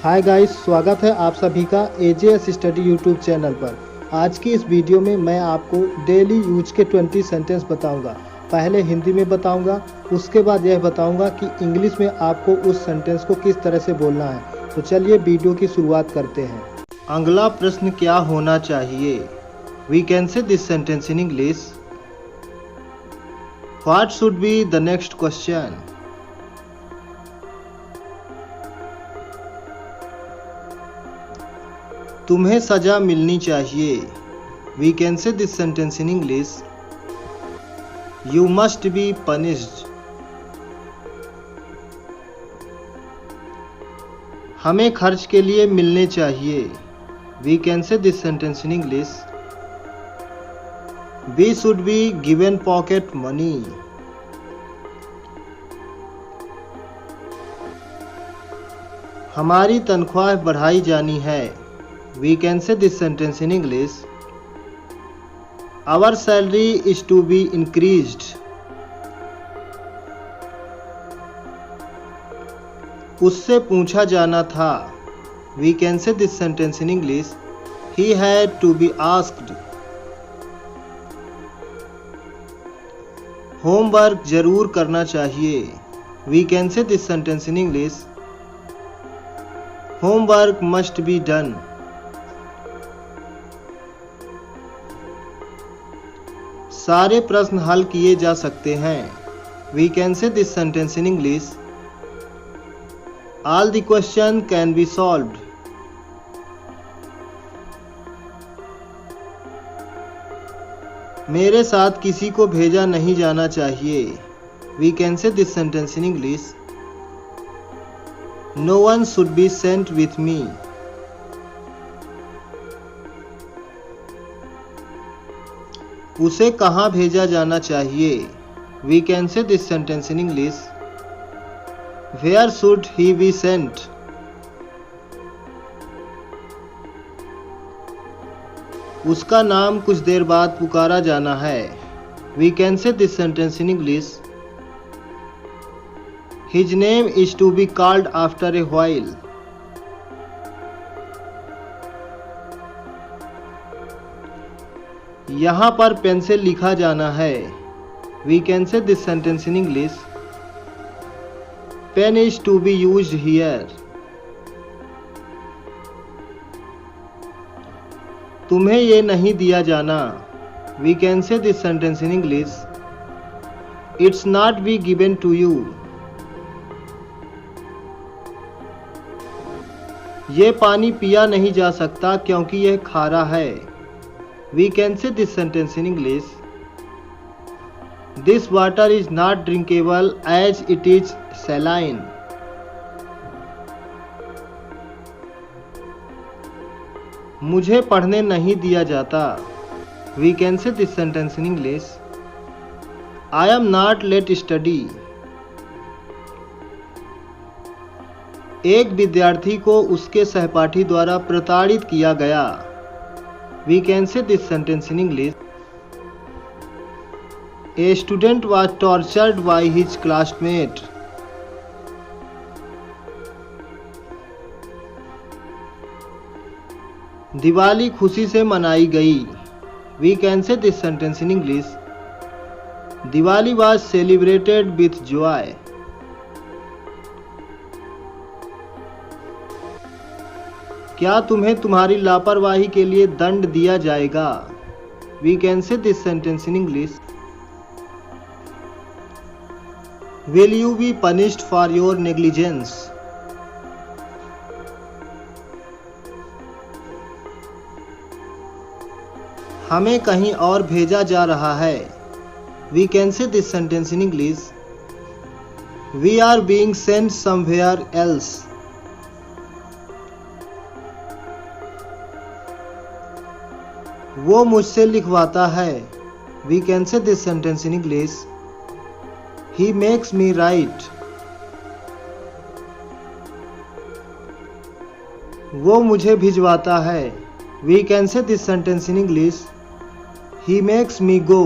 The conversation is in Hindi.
हाय गाइस, स्वागत है आप सभी का एजेएस स्टडी यूट्यूब चैनल पर। आज की इस वीडियो में मैं आपको डेली यूज के 20 सेंटेंस बताऊंगा। पहले हिंदी में बताऊंगा, उसके बाद यह बताऊंगा कि इंग्लिश में आपको उस सेंटेंस को किस तरह से बोलना है। तो चलिए वीडियो की शुरुआत करते हैं। अगला प्रश्न क्या होना चाहिए? We can say this sentence in English. What should be the next question? तुम्हें सजा मिलनी चाहिए। We can say this sentence in English. You must be punished. हमें खर्च के लिए मिलने चाहिए। We can say this sentence in English. We should be given pocket money. हमारी तनख्वाह बढ़ाई जानी है। We can say this sentence in English. Our salary is to be increased. उससे पूछा जाना था। We can say this sentence in English. He had to be asked. Homework जरूर करना चाहिए। We can say this sentence in English. Homework must be done. सारे प्रश्न हल किए जा सकते हैं। We can say this sentence in English. All the question can be solved. मेरे साथ किसी को भेजा नहीं जाना चाहिए। We can say this sentence in English. No one should be sent with me. उसे कहाँ भेजा जाना चाहिए? We can say this sentence in English. Where should he be sent? उसका नाम कुछ देर बाद पुकारा जाना है। We can say this sentence in English. His name is to be called after a while. यहाँ पर पेन से लिखा जाना है। We can say this sentence in English. Pen is to be used here. तुम्हें ये नहीं दिया जाना। We can say this sentence in English. It's not be given to you. ये पानी पिया नहीं जा सकता क्योंकि यह खारा है। We can say this sentence in English. This water is not drinkable as it is saline. मुझे पढ़ने नहीं दिया जाता। We can say this sentence in English. I am not let study. एक विद्यार्थी को उसके सहपाठी द्वारा प्रताड़ित किया गया। We can say this sentence in English. A student was tortured by his classmate. Diwali खुशी से मनाई गई। We can say this sentence in English. Diwali was celebrated with joy. क्या तुम्हें तुम्हारी लापरवाही के लिए दंड दिया जाएगा? We can say this sentence in English. Will you be punished for your negligence? हमें कहीं और भेजा जा रहा है। We can say this sentence in English. We are being sent somewhere else. वो मुझसे लिखवाता है। We can say this sentence in English. He makes me write. वो मुझे भिजवाता है। We can say this sentence in English. He makes me go.